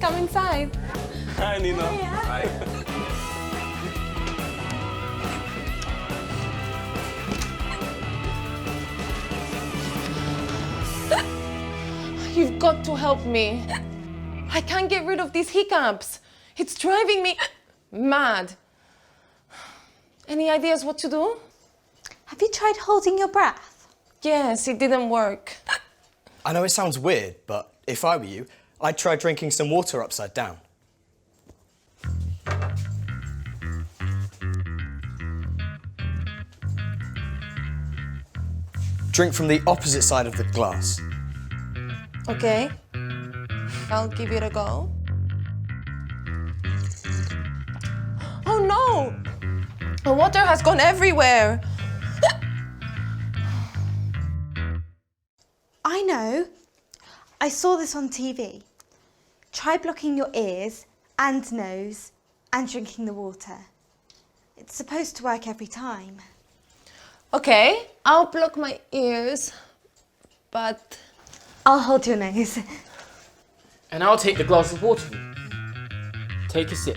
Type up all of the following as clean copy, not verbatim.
Come inside. Hi, Nina. Hi. You've got to help me. I can't get rid of these hiccups. It's driving me mad. Any ideas what to do? Have you tried holding your breath? Yes, it didn't work. I know it sounds weird, but if I were you, I'd try drinking some water upside down. Drink from the opposite side of the glass. Okay. I'll give it a go. Oh no! The water has gone everywhere. I know. I saw this on TV. Try blocking your ears and nose and drinking the water. It's supposed to work every time. Okay, I'll block my ears, but... I'll hold your nose. And I'll take the glass of water. Take a sip.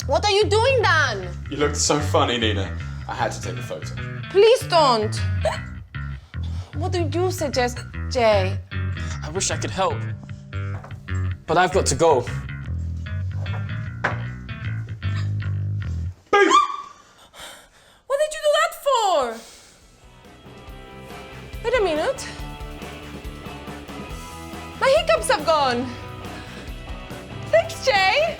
What are you doing, Dan? You looked so funny, Nina. I had to take a photo. Please don't. What do you suggest, Jay? I wish I could help. But I've got to go. What did you do that for? Wait a minute. My hiccups have gone. Thanks, Jay.